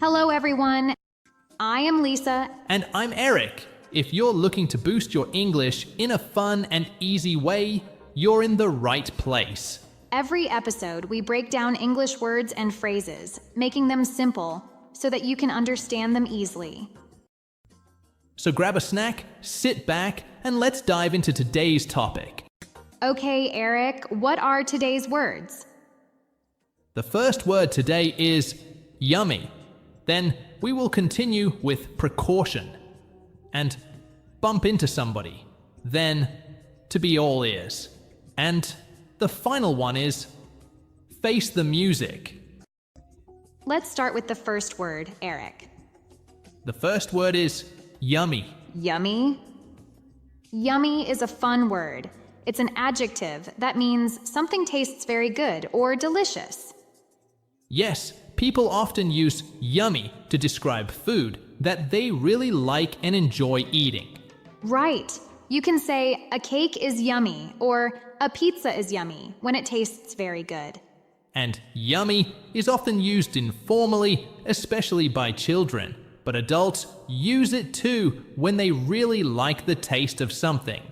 Hello, everyone. I am Lisa. And I'm Eric. If you're looking to boost your English in a fun and easy way, you're in the right place. Every episode, we break down English words and phrases, making them simple so that you can understand them easily. So grab a snack, sit back, and let's dive into today's topic. Okay, Eric, what are today's words? The first word today is yummy. Then we will continue with precaution and bump into somebody. Then to be all ears. And the final one is face the music. Let's start with the first word, Eric. The first word is yummy. Yummy? Yummy is a fun word. It's an adjective that means something tastes very good or delicious. Yes, people often use yummy to describe food that they really like and enjoy eating. Right. You can say a cake is yummy or a pizza is yummy when it tastes very good. And yummy is often used informally, especially by children, but adults use it too when they really like the taste of something.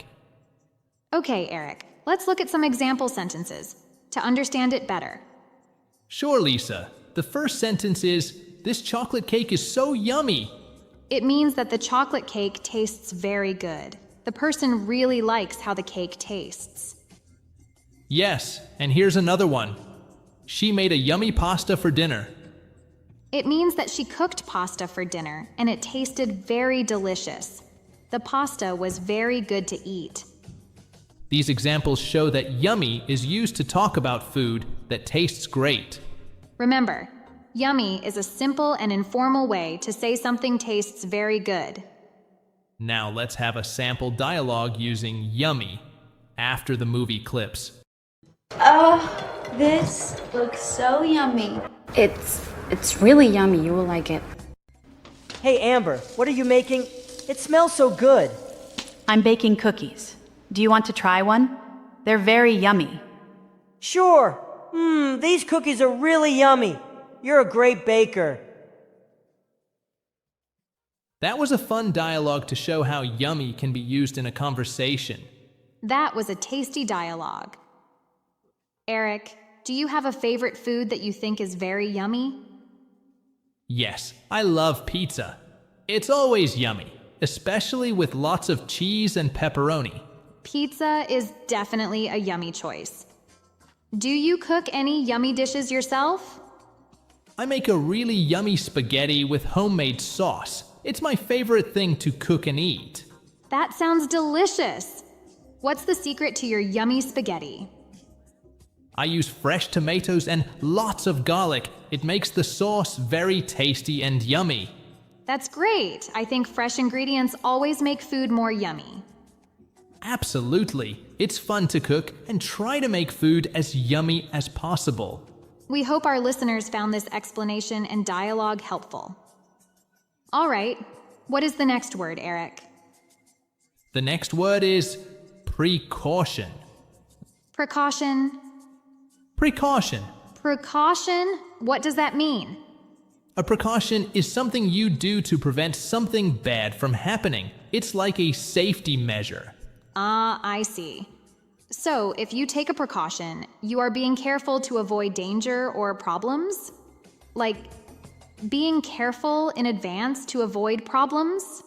Okay, Eric, let's look at some example sentences to understand it better. Sure, Lisa. The first sentence is, "This chocolate cake is so yummy." It means that the chocolate cake tastes very good. The person really likes how the cake tastes. Yes, and here's another one. She made a yummy pasta for dinner. It means that she cooked pasta for dinner and it tasted very delicious. The pasta was very good to eat. These examples show that yummy is used to talk about food that tastes great. Remember, yummy is a simple and informal way to say something tastes very good. Now let's have a sample dialogue using yummy after the movie clips. Oh, this looks so yummy. It's really yummy. You will like it. Hey, Amber, what are you making? It smells so good. I'm baking cookies. Do you want to try one? They're very yummy. Sure. These cookies are really yummy. You're a great baker. That was a fun dialogue to show how yummy can be used in a conversation. That was a tasty dialogue. Eric, do you have a favorite food that you think is very yummy? Yes, I love pizza. It's always yummy, especially with lots of cheese and pepperoni. Pizza is definitely a yummy choice. Do you cook any yummy dishes yourself? I make a really yummy spaghetti with homemade sauce. It's my favorite thing to cook and eat. That sounds delicious. What's the secret to your yummy spaghetti? I use fresh tomatoes and lots of garlic. It makes the sauce very tasty and yummy. That's great. I think fresh ingredients always make food more yummy. Absolutely. It's fun to cook and try to make food as yummy as possible. We hope our listeners found this explanation and dialogue helpful. All right, what is the next word, Eric? The next word is precaution. Precaution. Precaution. Precaution? What does that mean? A precaution is something you do to prevent something bad from happening. It's like a safety measure. Ah, I see. So, if you take a precaution, you are being careful to avoid danger or problems? Like, being careful in advance to avoid problems?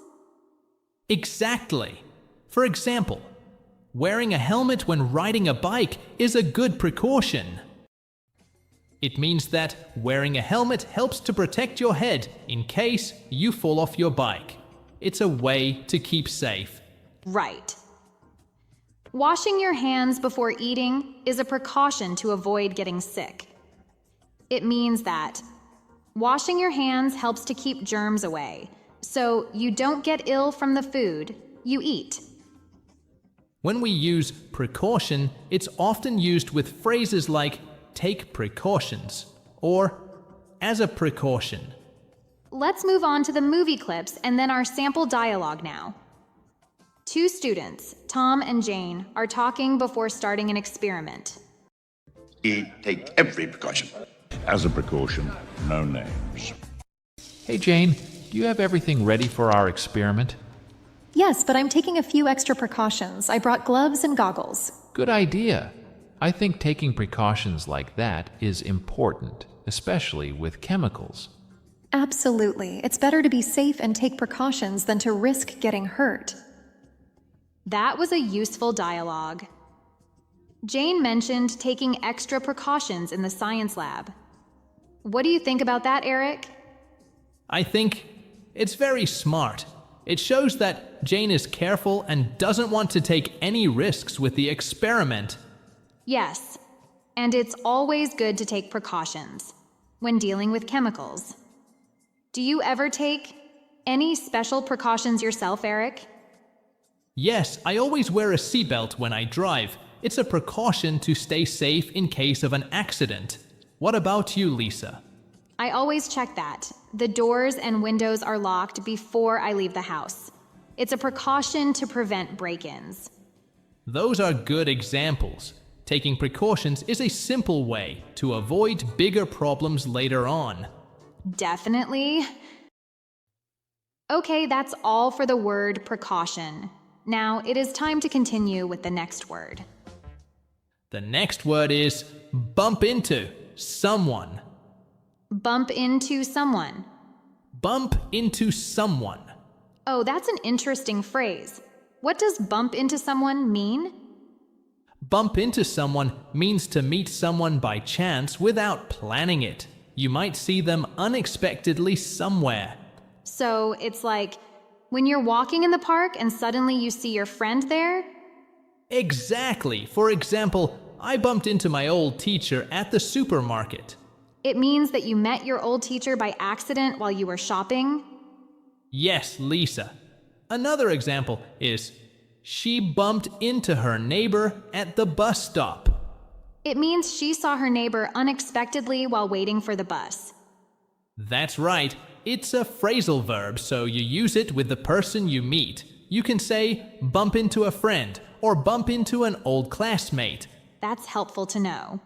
Exactly. For example, wearing a helmet when riding a bike is a good precaution. It means that wearing a helmet helps to protect your head in case you fall off your bike. It's a way to keep safe. Right. Washing your hands before eating is a precaution to avoid getting sick. It means that washing your hands helps to keep germs away, so you don't get ill from the food you eat. When we use precaution, it's often used with phrases like take precautions or as a precaution. Let's move on to the movie clips and then our sample dialogue now. Two students, Tom and Jane, are talking before starting an experiment. We take every precaution. As a precaution, no names. Hey Jane, do you have everything ready for our experiment? Yes, but I'm taking a few extra precautions. I brought gloves and goggles. Good idea. I think taking precautions like that is important, especially with chemicals. Absolutely. It's better to be safe and take precautions than to risk getting hurt. That was a useful dialogue. Jane mentioned taking extra precautions in the science lab. What do you think about that, Eric? I think it's very smart. It shows that Jane is careful and doesn't want to take any risks with the experiment. Yes, and it's always good to take precautions when dealing with chemicals. Do you ever take any special precautions yourself, Eric? Yes, I always wear a seatbelt when I drive. It's a precaution to stay safe in case of an accident. What about you, Lisa? I always check that. The doors and windows are locked before I leave the house. It's a precaution to prevent break-ins. Those are good examples. Taking precautions is a simple way to avoid bigger problems later on. Definitely. Okay, that's all for the word precaution. Now it is time to continue with the next word. The next word is bump into someone. Bump into someone. Bump into someone. Oh, that's an interesting phrase. What does bump into someone mean? Bump into someone means to meet someone by chance without planning it. You might see them unexpectedly somewhere. So it's like when you're walking in the park and suddenly you see your friend there? Exactly. For example, I bumped into my old teacher at the supermarket. It means that you met your old teacher by accident while you were shopping? Yes, Lisa. Another example is she bumped into her neighbor at the bus stop. It means she saw her neighbor unexpectedly while waiting for the bus. That's right. It's a phrasal verb, so you use it with the person you meet. You can say bump into a friend or bump into an old classmate. That's helpful to know.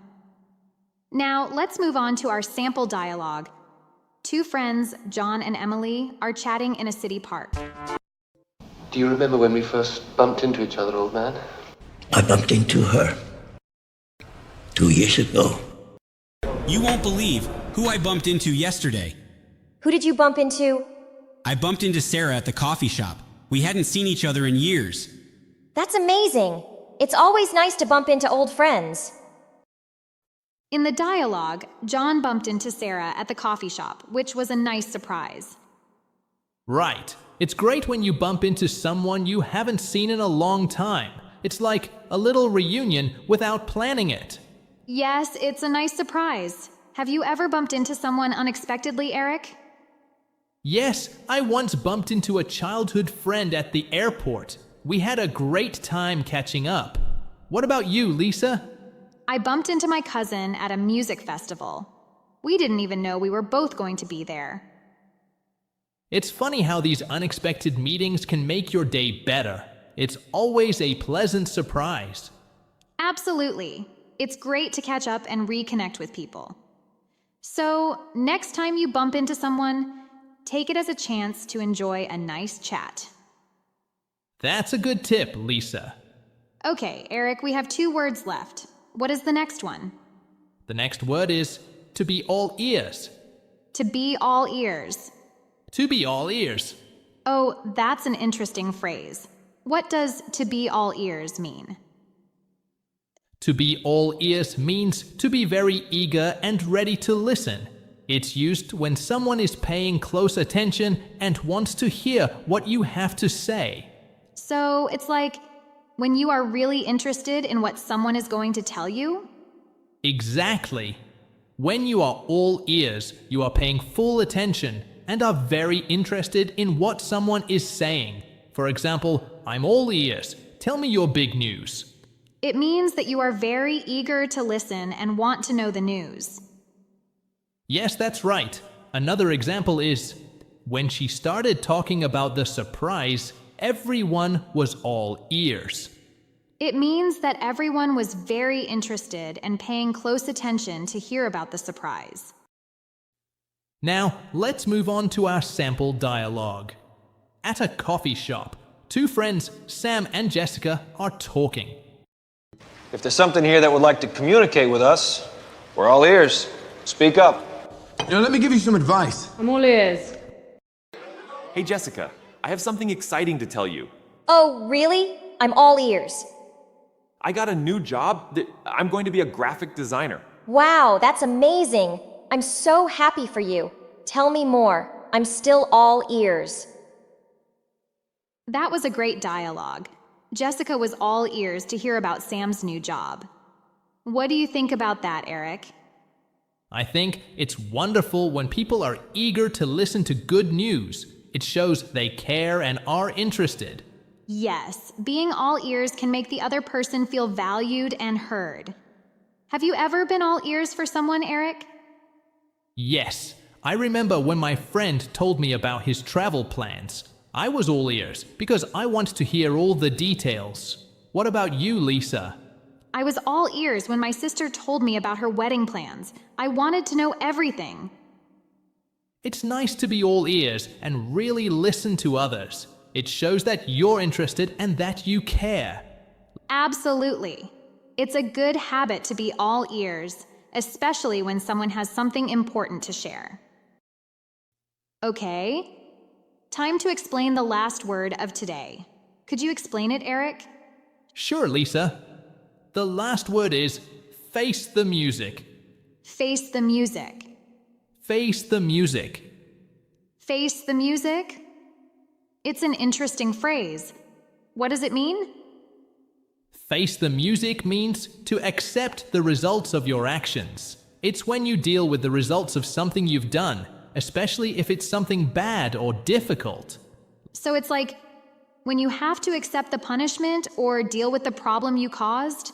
Now, let's move on to our sample dialogue. Two friends, John and Emily, are chatting in a city park. Do you remember when we first bumped into each other, old man? I bumped into her 2 years ago. You won't believe who I bumped into yesterday. Who did you bump into? I bumped into Sarah at the coffee shop. We hadn't seen each other in years. That's amazing. It's always nice to bump into old friends. In the dialogue, John bumped into Sarah at the coffee shop, which was a nice surprise. Right. It's great when you bump into someone you haven't seen in a long time. It's like a little reunion without planning it. Yes, it's a nice surprise. Have you ever bumped into someone unexpectedly, Eric? Yes, I once bumped into a childhood friend at the airport. We had a great time catching up. What about you, Lisa? I bumped into my cousin at a music festival. We didn't even know we were both going to be there. It's funny how these unexpected meetings can make your day better. It's always a pleasant surprise. Absolutely. It's great to catch up and reconnect with people. So, next time you bump into someone, take it as a chance to enjoy a nice chat. That's a good tip, Lisa. Okay, Eric, we have 2 words left. What is the next one? The next word is to be all ears. To be all ears. To be all ears. Oh, that's an interesting phrase. What does to be all ears mean? To be all ears means to be very eager and ready to listen. It's used when someone is paying close attention and wants to hear what you have to say. So it's like when you are really interested in what someone is going to tell you? Exactly. When you are all ears, you are paying full attention and are very interested in what someone is saying. For example, I'm all ears. Tell me your big news. It means that you are very eager to listen and want to know the news. Yes, that's right. Another example is, when she started talking about the surprise, everyone was all ears. It means that everyone was very interested and paying close attention to hear about the surprise. Now, let's move on to our sample dialogue. At a coffee shop, two friends, Sam and Jessica, are talking. If there's something here that would like to communicate with us, we're all ears. Speak up. Let me give you some advice. I'm all ears. Hey, Jessica, I have something exciting to tell you. Oh, really? I'm all ears. I got a new job. I'm going to be a graphic designer. Wow, that's amazing. I'm so happy for you. Tell me more. I'm still all ears. That was a great dialogue. Jessica was all ears to hear about Sam's new job. What do you think about that, Eric? I think it's wonderful when people are eager to listen to good news. It shows they care and are interested. Yes, being all ears can make the other person feel valued and heard. Have you ever been all ears for someone, Eric? Yes, I remember when my friend told me about his travel plans. I was all ears because I want to hear all the details. What about you, Lisa? I was all ears when my sister told me about her wedding plans. I wanted to know everything. It's nice to be all ears and really listen to others. It shows that you're interested and that you care. Absolutely. It's a good habit to be all ears, especially when someone has something important to share. Okay, time to explain the last word of today. Could you explain it, Eric? Sure, Lisa. The last word is face the music. Face the music. Face the music. Face the music? It's an interesting phrase. What does it mean? Face the music means to accept the results of your actions. It's when you deal with the results of something you've done, especially if it's something bad or difficult. So it's like when you have to accept the punishment or deal with the problem you caused?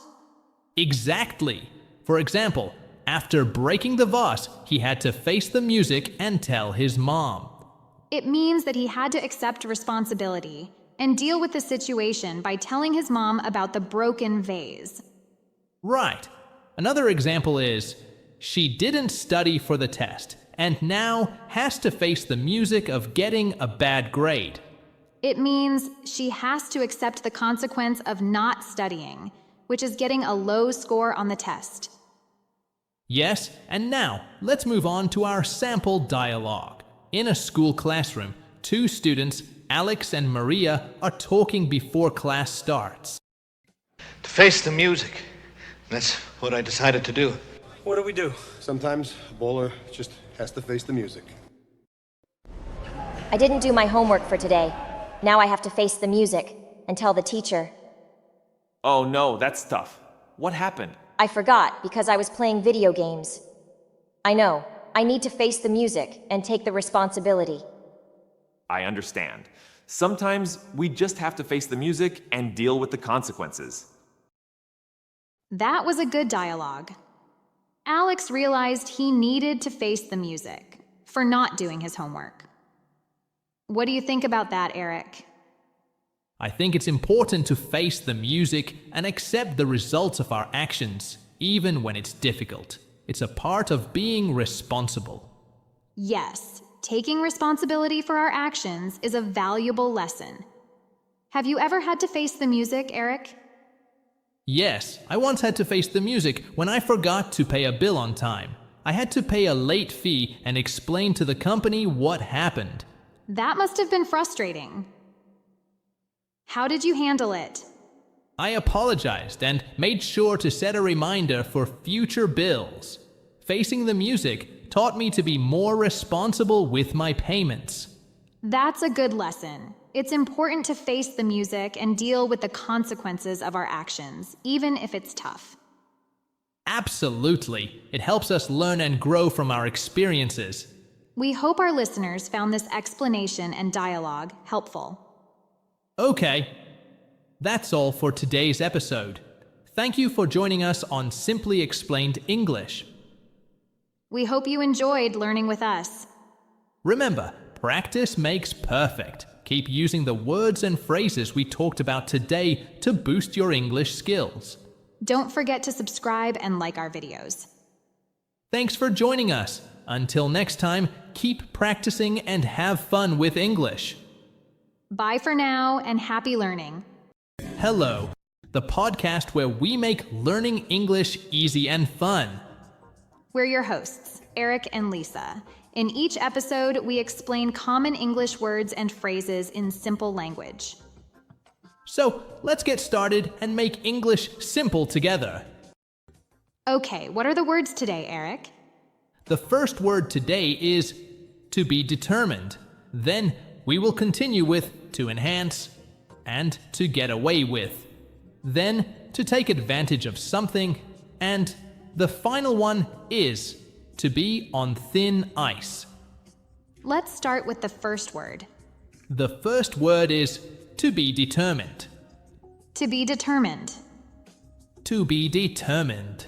Exactly. For example, after breaking the vase, he had to face the music and tell his mom. It means that he had to accept responsibility and deal with the situation by telling his mom about the broken vase. Right. Another example is, she didn't study for the test and now has to face the music of getting a bad grade. It means she has to accept the consequence of not studying, which is getting a low score on the test. Yes, and now let's move on to our sample dialogue. In a school classroom, two students, Alex and Maria, are talking before class starts. To face the music. That's what I decided to do. What do we do? Sometimes a bowler just has to face the music. I didn't do my homework for today. Now I have to face the music and tell the teacher. Oh no, that's tough. What happened? I forgot because I was playing video games. I know. I need to face the music and take the responsibility. I understand. Sometimes we just have to face the music and deal with the consequences. That was a good dialogue. Alex realized he needed to face the music for not doing his homework. What do you think about that, Eric? I think it's important to face the music and accept the results of our actions, even when it's difficult. It's a part of being responsible. Yes, taking responsibility for our actions is a valuable lesson. Have you ever had to face the music, Eric? Yes, I once had to face the music when I forgot to pay a bill on time. I had to pay a late fee and explain to the company what happened. That must have been frustrating. How did you handle it? I apologized and made sure to set a reminder for future bills. Facing the music taught me to be more responsible with my payments. That's a good lesson. It's important to face the music and deal with the consequences of our actions, even if it's tough. Absolutely. It helps us learn and grow from our experiences. We hope our listeners found this explanation and dialogue helpful. Okay. That's all for today's episode. Thank you for joining us on Simply Explained English. We hope you enjoyed learning with us. Remember, practice makes perfect. Keep using the words and phrases we talked about today to boost your English skills. Don't forget to subscribe and like our videos. Thanks for joining us. Until next time, keep practicing and have fun with English. Bye for now and happy learning. Hello, the podcast where we make learning English easy and fun. We're your hosts, Eric and Lisa. In each episode, we explain common English words and phrases in simple language. So let's get started and make English simple together. Okay, what are the words today, Eric? The first word today is to be determined. Then we will continue with to enhance and to get away with. Then to take advantage of something. And the final one is to be on thin ice. Let's start with the first word. The first word is to be determined. To be determined. To be determined.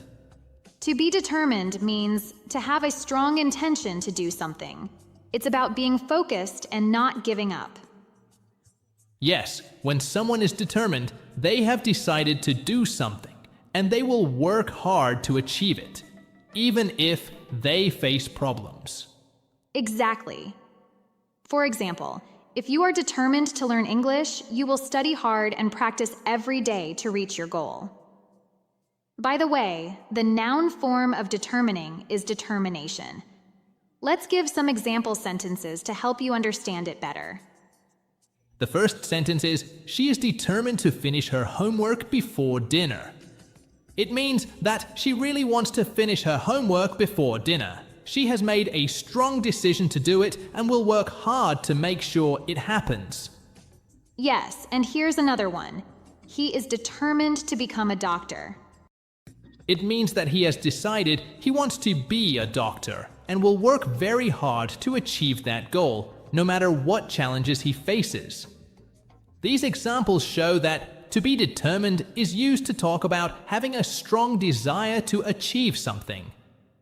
To be determined means to have a strong intention to do something. It's about being focused and not giving up. Yes, when someone is determined, they have decided to do something, and they will work hard to achieve it, even if they face problems. Exactly. For example, if you are determined to learn English, you will study hard and practice every day to reach your goal. By the way, the noun form of determining is determination. Let's give some example sentences to help you understand it better. The first sentence is, she is determined to finish her homework before dinner. It means that she really wants to finish her homework before dinner. She has made a strong decision to do it and will work hard to make sure it happens. Yes, and here's another one. He is determined to become a doctor. It means that he has decided he wants to be a doctor and will work very hard to achieve that goal, no matter what challenges he faces. These examples show that to be determined is used to talk about having a strong desire to achieve something.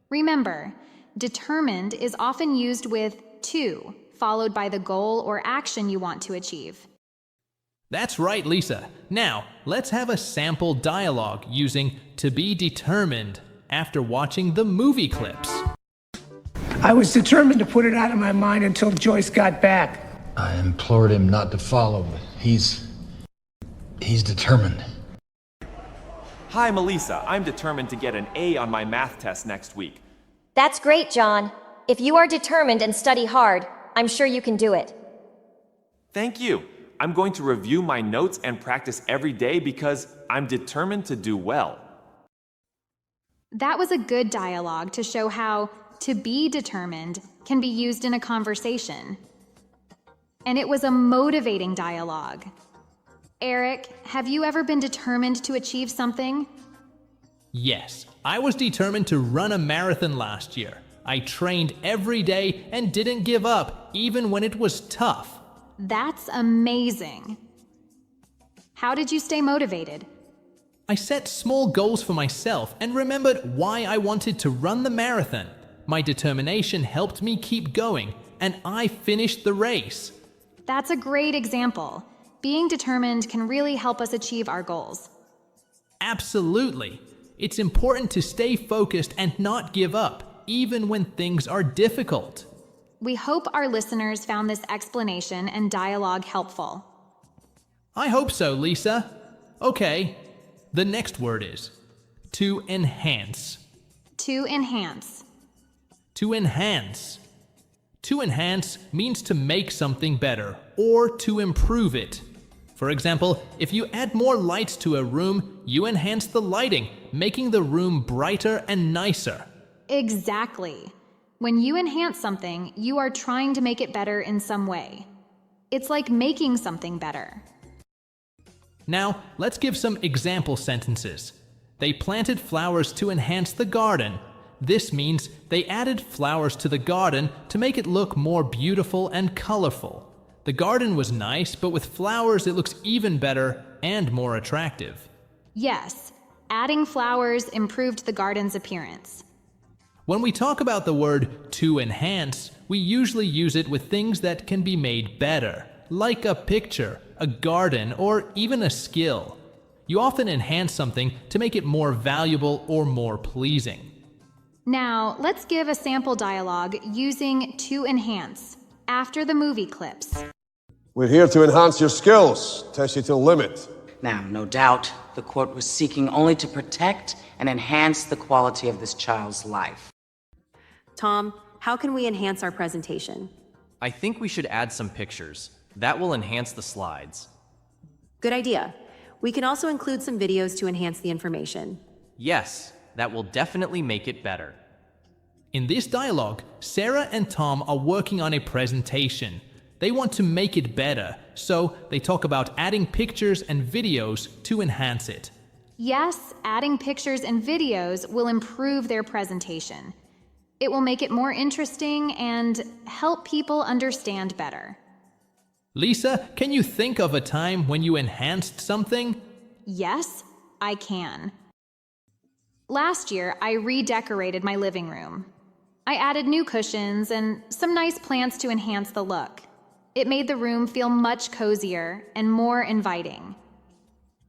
Remember, determined is often used with to, followed by the goal or action you want to achieve. That's right, Lisa. Now, let's have a sample dialogue using to be determined after watching the movie clips. I was determined to put it out of my mind until Joyce got back. I implored him not to follow, but he's determined. Hi, Melissa. I'm determined to get an A on my math test next week. That's great, John. If you are determined and study hard, I'm sure you can do it. Thank you. I'm going to review my notes and practice every day because I'm determined to do well. That was a good dialogue to show how to be determined can be used in a conversation. And it was a motivating dialogue. Eric, have you ever been determined to achieve something? Yes, I was determined to run a marathon last year. I trained every day and didn't give up, even when it was tough. That's amazing. How did you stay motivated? I set small goals for myself and remembered why I wanted to run the marathon. My determination helped me keep going, and I finished the race. That's a great example. Being determined can really help us achieve our goals. Absolutely. It's important to stay focused and not give up, even when things are difficult. We hope our listeners found this explanation and dialogue helpful. I hope so, Lisa. Okay, the next word is to enhance. To enhance. To enhance. To enhance means to make something better or to improve it. For example, if you add more lights to a room, you enhance the lighting, making the room brighter and nicer. Exactly. When you enhance something, you are trying to make it better in some way. It's like making something better. Now, let's give some example sentences. They planted flowers to enhance the garden. This means they added flowers to the garden to make it look more beautiful and colorful. The garden was nice, but with flowers it looks even better and more attractive. Yes, adding flowers improved the garden's appearance. When we talk about the word to enhance, we usually use it with things that can be made better, like a picture, a garden, or even a skill. You often enhance something to make it more valuable or more pleasing. Now, let's give a sample dialogue using to enhance after the movie clips. We're here to enhance your skills, test you to the limit. Now, no doubt, the court was seeking only to protect and enhance the quality of this child's life. Tom, how can we enhance our presentation? I think we should add some pictures. That will enhance the slides. Good idea. We can also include some videos to enhance the information. Yes, that will definitely make it better. In this dialogue, Sarah and Tom are working on a presentation. They want to make it better, so they talk about adding pictures and videos to enhance it. Yes, adding pictures and videos will improve their presentation. It will make it more interesting and help people understand better. Lisa, can you think of a time when you enhanced something? Yes, I can. Last year, I redecorated my living room. I added new cushions and some nice plants to enhance the look. It made the room feel much cozier and more inviting.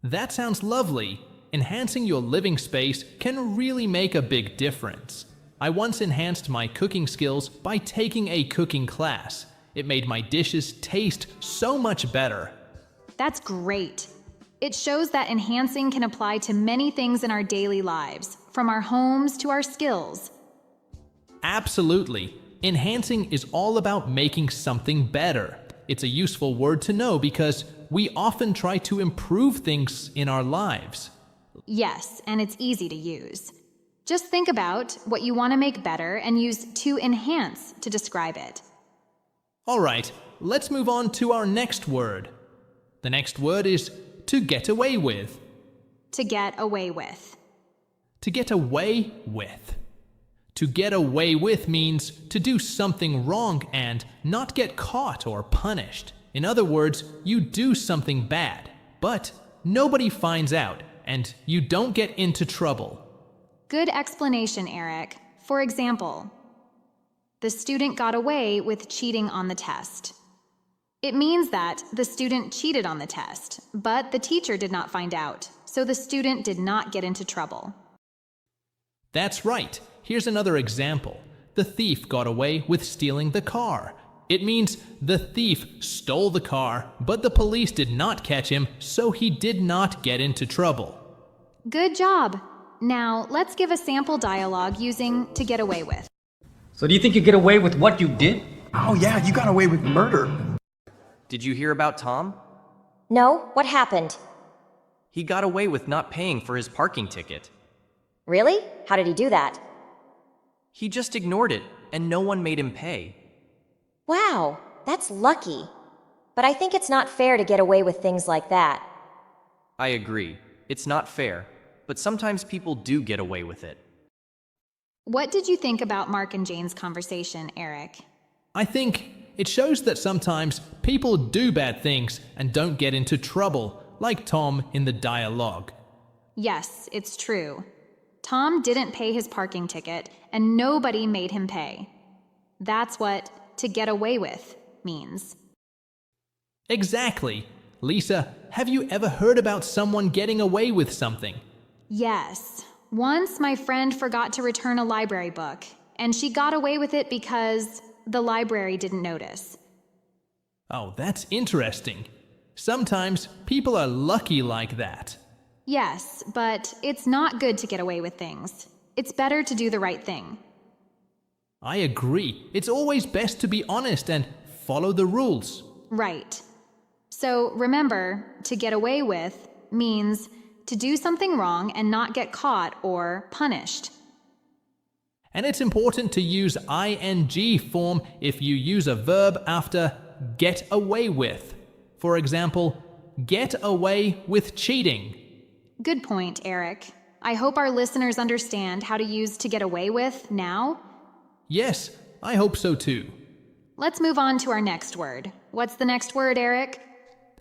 That sounds lovely. Enhancing your living space can really make a big difference. I once enhanced my cooking skills by taking a cooking class. It made my dishes taste so much better. That's great. It shows that enhancing can apply to many things in our daily lives, from our homes to our skills. Absolutely. Enhancing is all about making something better. It's a useful word to know because we often try to improve things in our lives. Yes, and it's easy to use. Just think about what you want to make better and use to enhance to describe it. All right, let's move on to our next word. The next word is to get away with. To get away with. To get away with. To get away with means to do something wrong and not get caught or punished. In other words, you do something bad, but nobody finds out and you don't get into trouble. Good explanation, Eric. For example, the student got away with cheating on the test. It means that the student cheated on the test, but the teacher did not find out, so the student did not get into trouble. That's right. Here's another example. The thief got away with stealing the car. It means the thief stole the car, but the police did not catch him, so he did not get into trouble. Good job. Now, let's give a sample dialogue using to get away with. So do you think you get away with what you did? Oh yeah, you got away with murder. Did you hear about Tom? No, what happened? He got away with not paying for his parking ticket. Really? How did he do that? He just ignored it, and no one made him pay. Wow, that's lucky. But I think it's not fair to get away with things like that. I agree. It's not fair, but sometimes people do get away with it. What did you think about Mark and Jane's conversation, Eric? I think it shows that sometimes people do bad things and don't get into trouble, like Tom in the dialogue. Yes, it's true. Tom didn't pay his parking ticket, and nobody made him pay. That's what to get away with means. Exactly. Lisa, have you ever heard about someone getting away with something? Yes. Once my friend forgot to return a library book, and she got away with it because the library didn't notice. Oh, that's interesting. Sometimes people are lucky like that. Yes, but it's not good to get away with things. It's better to do the right thing. I agree. It's always best to be honest and follow the rules. Right. So remember, to get away with means to do something wrong and not get caught or punished. And it's important to use ing form if you use a verb after get away with. For example, get away with cheating. Good point, Eric. I hope our listeners understand how to use to get away with now. Yes, I hope so too. Let's move on to our next word. What's the next word, Eric?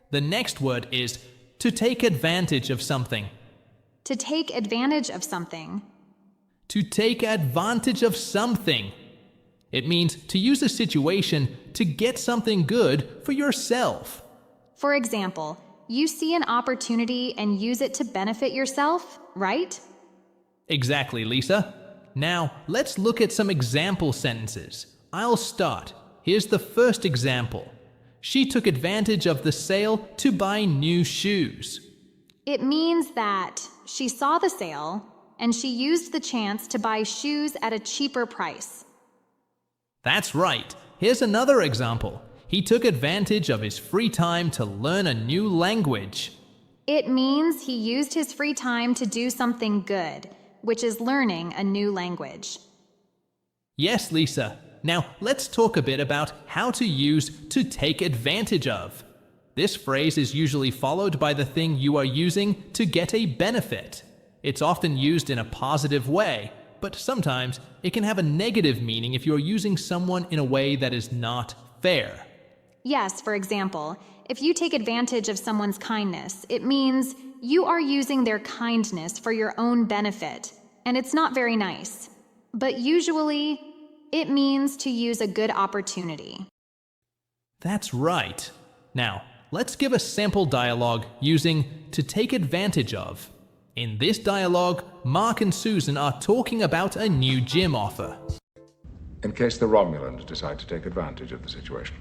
The next word is to take advantage of something. To take advantage of something. To take advantage of something. It means to use a situation to get something good for yourself. For example, you see an opportunity and use it to benefit yourself, right? Exactly, Lisa. Now, let's look at some example sentences. I'll start. Here's the first example. She took advantage of the sale to buy new shoes. It means that she saw the sale and she used the chance to buy shoes at a cheaper price. That's right. Here's another example. He took advantage of his free time to learn a new language. It means he used his free time to do something good, which is learning a new language. Yes, Lisa. Now, let's talk a bit about how to use to take advantage of. This phrase is usually followed by the thing you are using to get a benefit. It's often used in a positive way, but sometimes it can have a negative meaning if you're using someone in a way that is not fair. Yes, for example, if you take advantage of someone's kindness, it means you are using their kindness for your own benefit, and it's not very nice. But usually, it means to use a good opportunity. That's right. Now, let's give a sample dialogue using to take advantage of. In this dialogue, Mark and Susan are talking about a new gym offer. In case the Romulans decide to take advantage of the situation.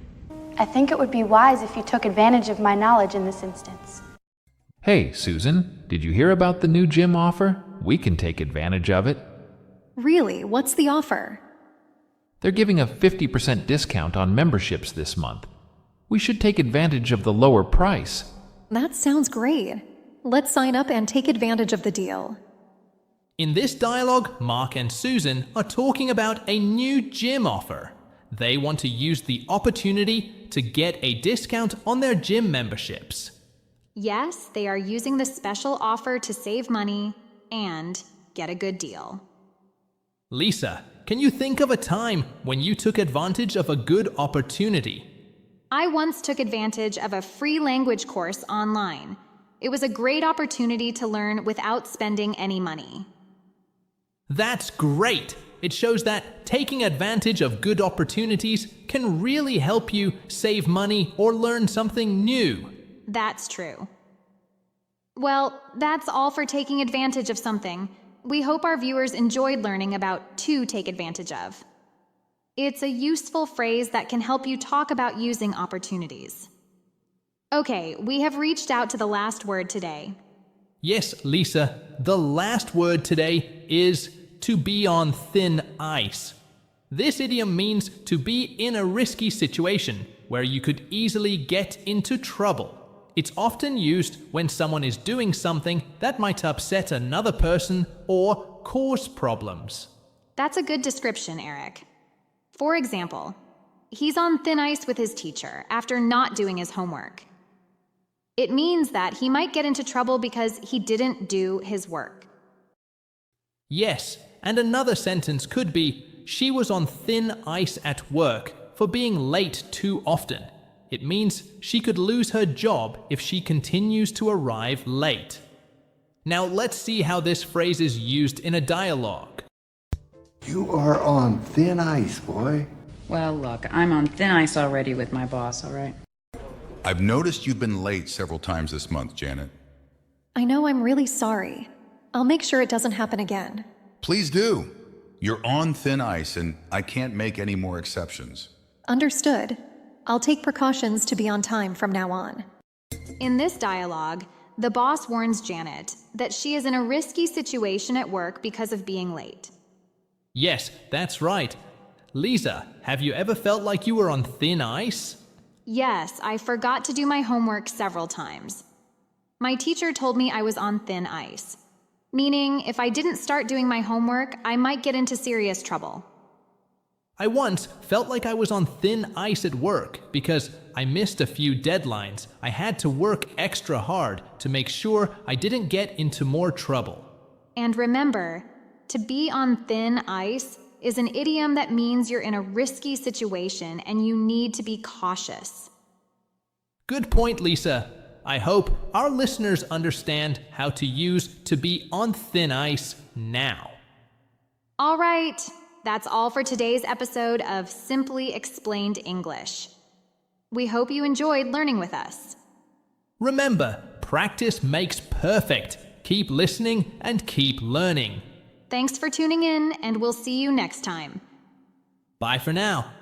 I think it would be wise if you took advantage of my knowledge in this instance. Hey, Susan, did you hear about the new gym offer? We can take advantage of it. Really? What's the offer? They're giving a 50% discount on memberships this month. We should take advantage of the lower price. That sounds great. Let's sign up and take advantage of the deal. In this dialogue, Mark and Susan are talking about a new gym offer. They want to use the opportunity to get a discount on their gym memberships. Yes, they are using the special offer to save money and get a good deal. Lisa, can you think of a time when you took advantage of a good opportunity? I once took advantage of a free language course online. It was a great opportunity to learn without spending any money. That's great! It shows that taking advantage of good opportunities can really help you save money or learn something new. That's true. Well, that's all for taking advantage of something. We hope our viewers enjoyed learning about to take advantage of. It's a useful phrase that can help you talk about using opportunities. Okay, we have reached out to the last word today. Yes, Lisa, the last word today is to be on thin ice. This idiom means to be in a risky situation where you could easily get into trouble. It's often used when someone is doing something that might upset another person or cause problems. That's a good description, Eric. For example, he's on thin ice with his teacher after not doing his homework. It means that he might get into trouble because he didn't do his work. Yes, and another sentence could be, she was on thin ice at work for being late too often. It means she could lose her job if she continues to arrive late. Now let's see how this phrase is used in a dialogue. You are on thin ice, boy. Well, look, I'm on thin ice already with my boss, all right? I've noticed you've been late several times this month, Janet. I know, I'm really sorry. I'll make sure it doesn't happen again. Please do. You're on thin ice, and I can't make any more exceptions. Understood. I'll take precautions to be on time from now on. In this dialogue, the boss warns Janet that she is in a risky situation at work because of being late. Yes, that's right. Lisa, have you ever felt like you were on thin ice? Yes, I forgot to do my homework several times. My teacher told me I was on thin ice, meaning if I didn't start doing my homework, I might get into serious trouble. I once felt like I was on thin ice at work because I missed a few deadlines. I had to work extra hard to make sure I didn't get into more trouble. And remember, to be on thin ice is an idiom that means you're in a risky situation and you need to be cautious. Good point, Lisa. I hope our listeners understand how to use to be on thin ice now. All right, that's all for today's episode of Simply Explained English. We hope you enjoyed learning with us. Remember, practice makes perfect. Keep listening and keep learning. Thanks for tuning in, and we'll see you next time. Bye for now.